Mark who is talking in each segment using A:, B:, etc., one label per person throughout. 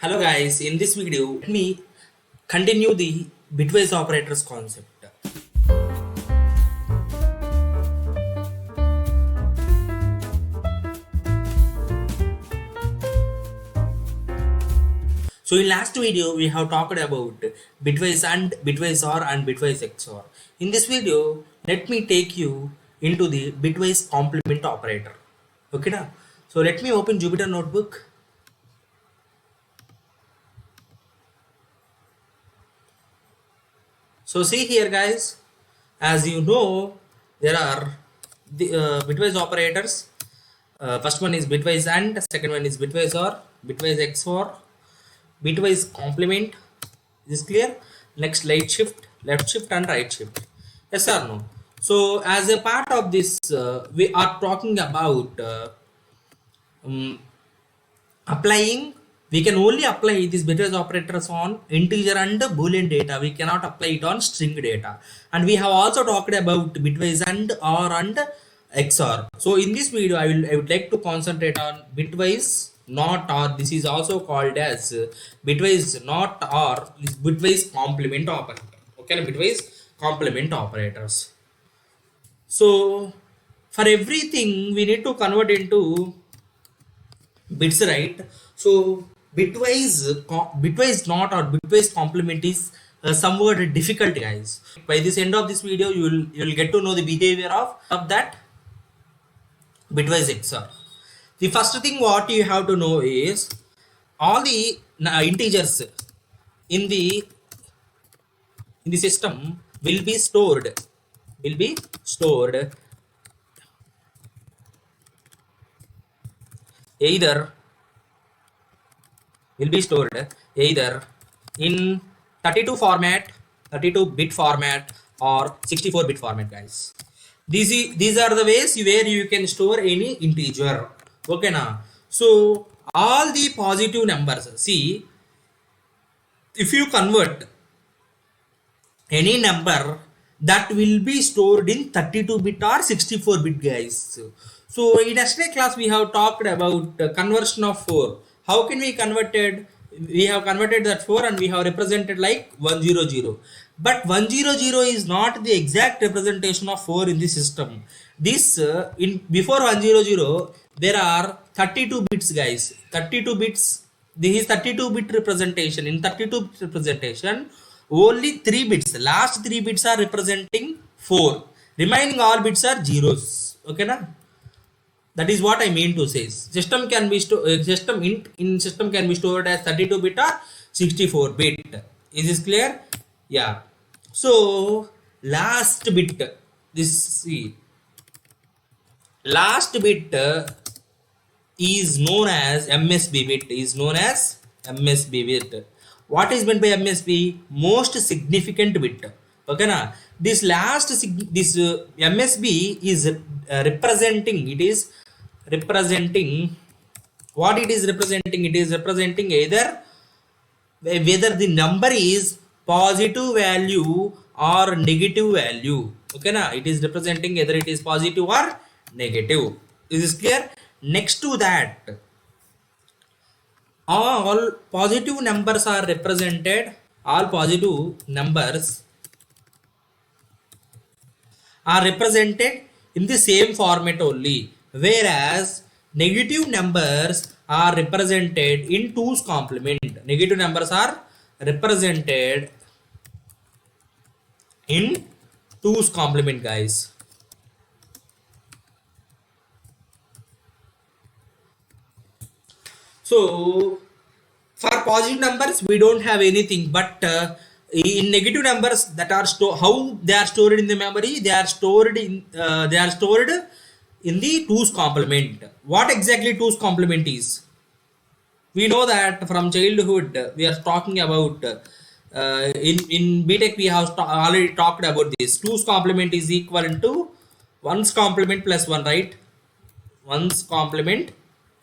A: Hello guys, in this video, let me continue the bitwise operators concept. So in last video, we have talked about bitwise and bitwise OR and bitwise XOR. In this video, let me take you into the bitwise complement operator. Okay now? So let me open Jupyter notebook. So see here guys, as you know, there are the bitwise operators. First one is bitwise AND, second one is bitwise OR, bitwise XOR, bitwise complement. Is this clear? Next, left shift and right shift. Yes or no? So as a part of this, we are talking about um, applying. We can only apply these bitwise operators on integer and boolean data. We cannot apply it on string data. And we have also talked about bitwise and OR and XOR. So in this video, I would like to concentrate on bitwise not OR. This is also called as bitwise not OR, is bitwise complement operator. Okay, bitwise complement operators. So for everything, we need to convert into bits, right? So bitwise not or bitwise complement is somewhat difficult, guys. By this end of this video, you will get to know the behavior of that bitwise XOR. The first thing what you have to know is all the integers in the system will be stored either either in 32 format, 32-bit format, or 64-bit format, guys. These are the ways where you can store any integer. Okay now. So all the positive numbers, see, if you convert any number, that will be stored in 32-bit or 64-bit, guys. So in yesterday class we have talked about conversion of 4. How can we converted? We have converted that 4 and we have represented like 100. But 100 is not the exact representation of 4 in the system. This in before 100 there are 32 bits, guys. 32 bits. This is 32-bit representation. In 32-bit representation, only 3 bits, last 3 bits are representing 4. Remaining all bits are zeros. Okay na? That is what I mean to say. System can be system can be stored as 32-bit or 64-bit. Is this clear? Yeah. So last bit, this, see, last bit is known as MSB bit. Is known as MSB bit. What is meant by MSB? Most significant bit. Okay na? This MSB is representing. It is representing what it is representing. It is representing either whether the number is positive value or negative value. Okay na? It is representing either it is positive or negative. Is this clear? Next to that, all positive numbers are represented. All positive numbers are represented in the same format only, whereas negative numbers are represented in 2's complement. Negative numbers are represented in 2's complement, guys. So for positive numbers we don't have anything, but in negative numbers that are how they are stored in the memory, they are stored in the 2's complement. What exactly 2's complement is? We know that from childhood we are talking about in BTech we have already talked about this. 2's complement is equal to 1's complement plus 1, right? 1's complement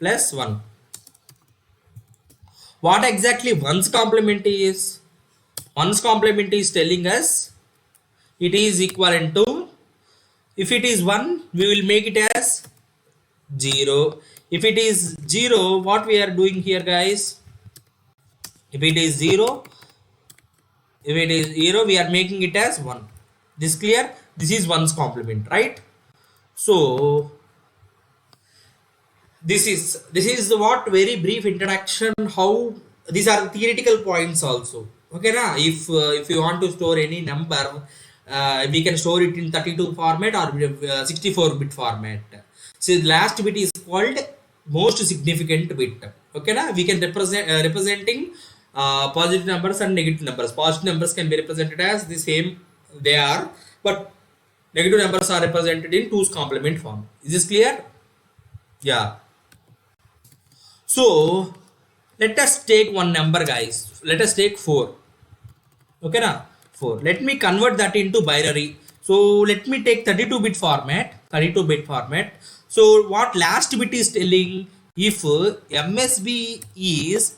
A: plus 1. What exactly 1's complement is? 1's complement is telling us it is equal to, if it is 1 we will make it as 0. If it is 0, what we are doing here, guys? If it is 0, if it is 0, we are making it as 1. This clear? This is 1's complement, right? So this is what very brief introduction how these are theoretical points also. Okay, na? If you want to store any number, we can store it in 32 format or 64 bit format. So the last bit is called most significant bit. Okay, na? We can representing positive numbers and negative numbers. Positive numbers can be represented as the same they are, but negative numbers are represented in 2's complement form. Is this clear? Yeah. So let us take one number, guys. Let us take 4. Okay, na 4. Let me convert that into binary. So let me take 32-bit format. 32-bit format. So what last bit is telling, if MSB is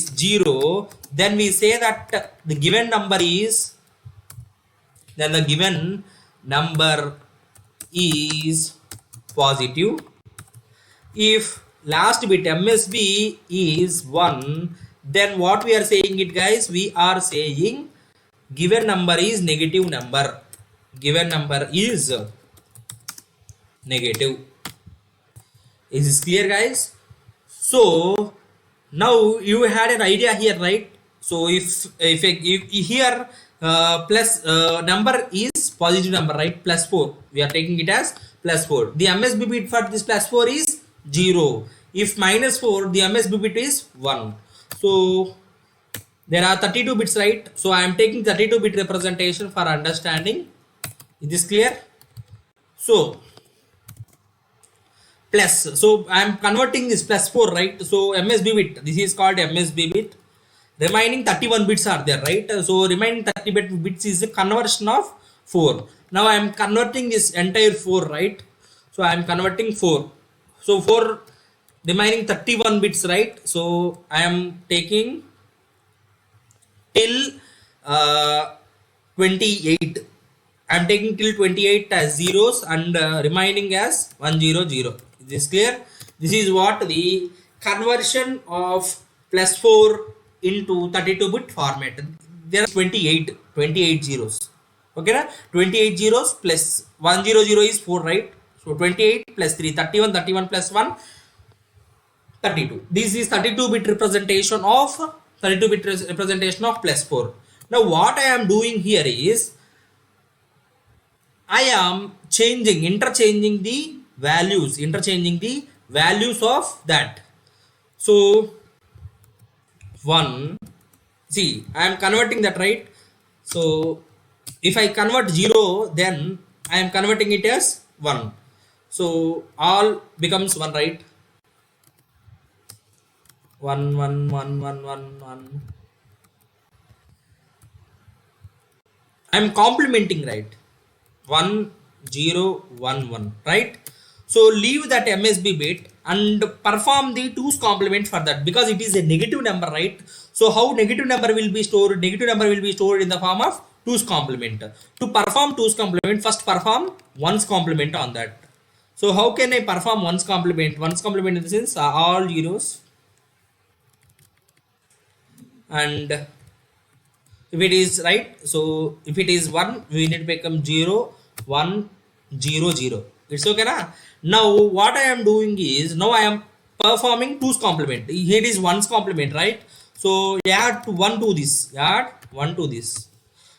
A: 0, then we say that the given number is positive. If last bit MSB is 1, then what we are saying it, guys, we are saying given number is negative number. Given number is negative. Is this clear, guys? So now you had an idea here, right? So if here plus number is positive number, right? Plus 4. We are taking it as plus 4. The MSB bit for this plus 4 is 0. If minus 4, the MSB bit is 1. So there are 32 bits, right? So I am taking 32 bit representation for understanding. Is this clear? So plus, so I am converting this plus 4, right? So MSB bit, this is called MSB bit. Remaining 31 bits are there, right? So remaining 30 bits is the conversion of 4. Now I am converting this entire 4, right? So I am converting 4. So for remaining 31 bits, right? So I am taking till 28. I am taking till 28 as zeros and remaining as 100. Is this clear? This is what the conversion of plus 4 into 32-bit format. There are 28 zeros. Okay, na? 28 zeros plus 100 is 4, right? So 28 plus 3, 31 plus 1, 32. This is 32-bit representation of plus 4. Now what I am doing here is I am interchanging the values of that. So 1, see, I am converting that, right? So if I convert 0, then I am converting it as 1. So all becomes 1, right? 1 1 1 1 1 1. I am complementing, right? 1 0 1 1, right? So leave that MSB bit and perform the 2's complement for that, because it is a negative number, right? So how negative number will be stored? Negative number will be stored in the form of 2's complement. To perform 2's complement, first perform 1's complement on that. So how can I perform 1's complement? 1's complement in the sense all zeros, and if it is right, so if it is 1, we need to become 0 1 0 0. It's okay, na? Now what I am doing is, now I am performing 2's complement. Here is 1's complement, right? So add 1 to this,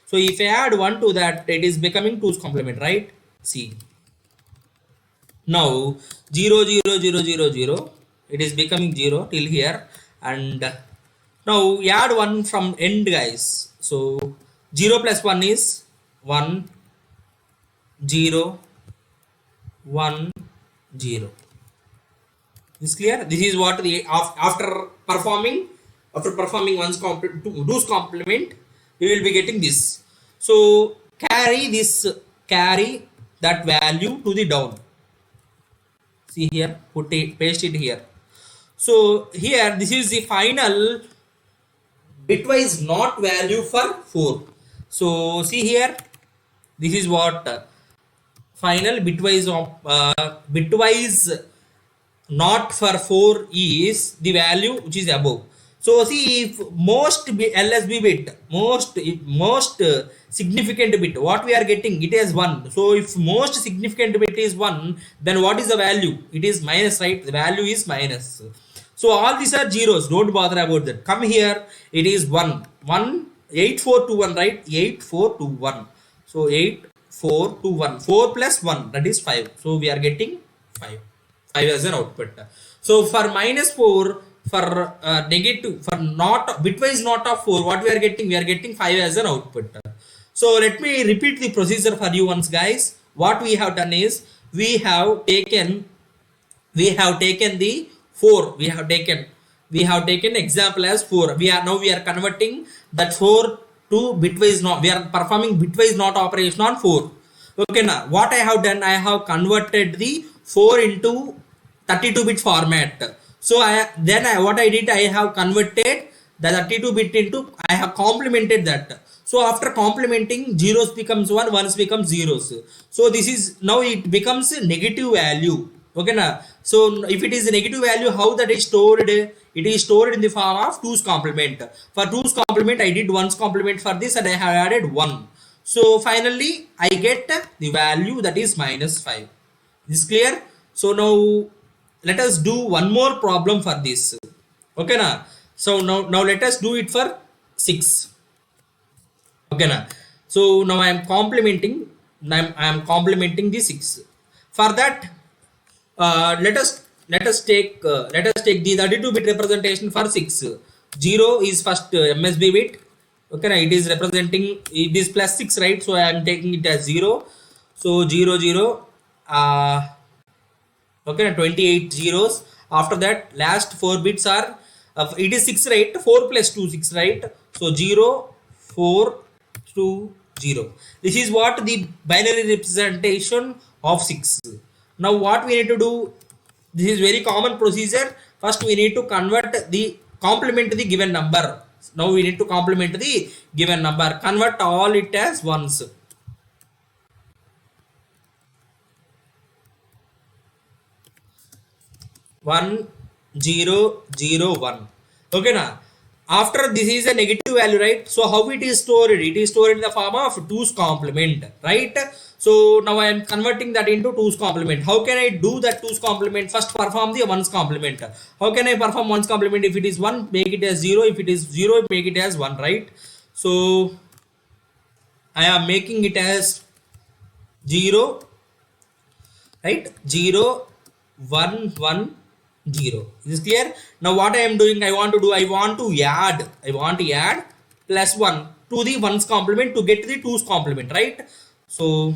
A: so if I add 1 to that, it is becoming 2's complement, right? See, now 0 0 0 0 0, it is becoming 0 till here, and now add 1 from end, guys. So 0 plus 1 is 1 0 1 0. This clear? This is what the after performing 2's complement, we will be getting this. So carry that value to the down. See here, paste it here. So here, this is the final bitwise not value for 4. So see here, this is what final bitwise not for 4 is the value which is above. So see, if LSB bit, most significant bit, what we are getting, it is 1. So if most significant bit is 1, then what is the value? It is minus, right? The value is minus. So all these are zeros, don't bother about that. Come here, it is 1 1 8 4 2 1, right? 8 4 2 1. So 8 4 2 1, 4 plus 1, that is 5. So we are getting 5 as an output. So for minus 4, for negative, for not bitwise not of 4, what we are getting? We are getting 5 as an output. So let me repeat the procedure for you once, guys. What we have done is, we have taken the 4, we have taken example as 4. We are converting that 4 to bitwise not, we are performing bitwise not operation on 4. Okay, now what I have done, I have converted the 4 into 32-bit format. So what I did, I have converted the 32-bit into, I have complemented that. So after complementing, zeros becomes 1, ones becomes zeros. So this is, now it becomes a negative value. Okay na? So if it is a negative value, how that is stored? It is stored in the form of 2's complement. For 2's complement, I did 1's complement for this, and I have added 1. So finally I get the value that is minus 5. Is clear? So now let us do one more problem for this. Okay na? So now let us do it for 6. Okay na? So now I am complementing, the 6. For that, let us take the 32-bit representation for 6. 0 is first MSB bit. Okay, it is representing, it is plus 6, right? So I am taking it as 0. So 0 0, okay, 28 zeros. After that, last 4 bits are, it is 6, right? 4 plus 2 6, right? So 0 4 2 0. This is what the binary representation of 6. Now what we need to do, this is very common procedure. First we need to convert the complement to the given number. Now we need to complement the given number, convert all it as ones. 1 0 0 1. Okay now, after this is a negative value, right? So how it is stored? It is stored in the form of 2's complement, right? So now I am converting that into 2's complement. How can I do that 2's complement? First perform the 1's complement. How can I perform 1's complement? If it is 1, make it as 0. If it is 0, make it as 1, right? So I am making it as 0, right? 0 1 1 0. Is this clear? Now what I am doing, I want to add plus 1 to the 1's complement to get the 2's complement, right? So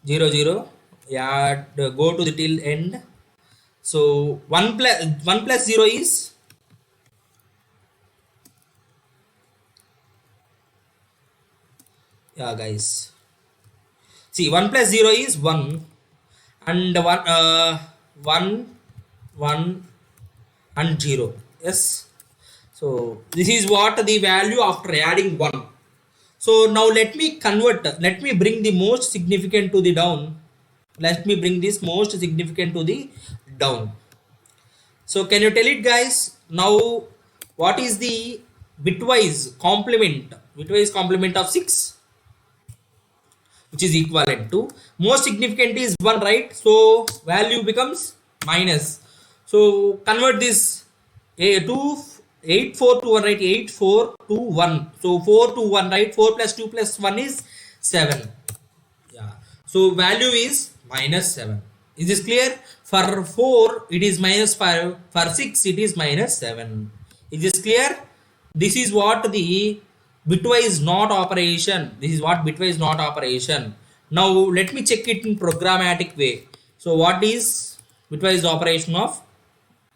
A: 0 0, add, go to the till end. So 1 plus 0 is, yeah guys, see, 1 plus 0 is 1, and 1 1 and 0. Yes. So this is what the value after adding 1. So now let me bring the most significant to the down. Let me bring this most significant to the down. So can you tell it, guys? Now what is the bitwise complement of 6, which is equivalent to, most significant is 1, right? So value becomes minus. So convert this to 8 4 to 1, right? 8 4 to 1. So 4 to 1, right? 4 plus 2 plus 1 is 7. Yeah. So value is minus 7. Is this clear? For 4 it is minus 5. For 6 it is minus 7. Is this clear? This is what the bitwise not operation. This is what bitwise not operation. Now let me check it in programmatic way. So what is bitwise operation of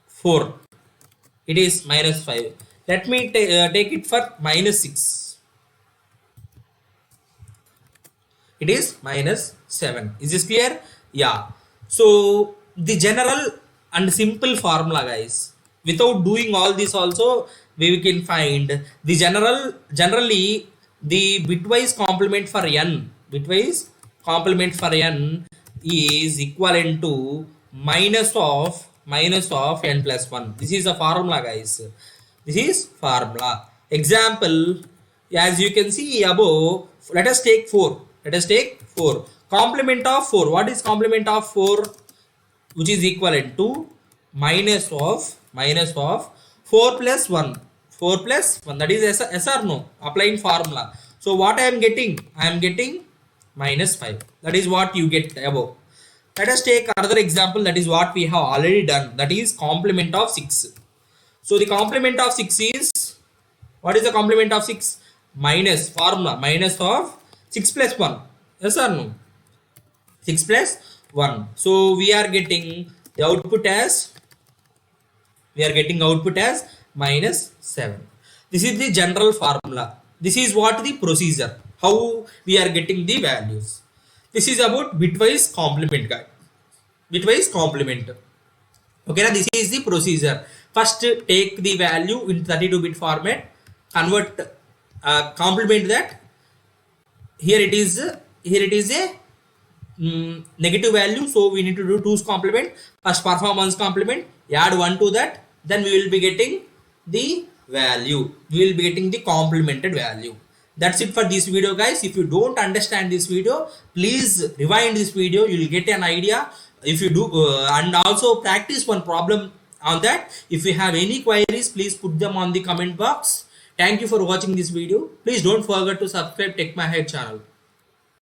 A: 4? It is minus 5. Let me take it for minus 6. It is minus 7. Is this clear? Yeah. So the general and simple formula, guys, without doing all this also, we can find the generally the bitwise complement for n is equivalent to minus of n plus 1. This is a formula, guys. This is formula. Example, as you can see above, let us take 4. Let us take 4. Complement of 4. What is complement of 4? Which is equivalent to minus of 4 plus 1. 4 plus 1. That is yes or no? Applying formula. So what I am getting? I am getting minus 5. That is what you get above. Let us take another example. That is what we have already done. That is complement of 6. So the complement of 6 is, what is the complement of 6? Minus formula, minus of 6 plus 1. Yes or no? 6 plus 1. So we are getting the output as, minus 7. This is the general formula. This is what the procedure, how we are getting the values. This is about bitwise complement, guys. Bitwise complement. Okay, now this is the procedure. First, take the value in 32-bit format, convert, complement that. Here it is a negative value, so we need to do 2's complement. First perform 1's complement, add 1 to that, then we will be getting the value. We will be getting the complemented value. That's it for this video, guys. If you don't understand this video, please rewind this video. You will get an idea. If you do, and also practice one problem on that. If you have any queries, please put them on the comment box. Thank you for watching this video. Please don't forget to subscribe Tech My Hire channel.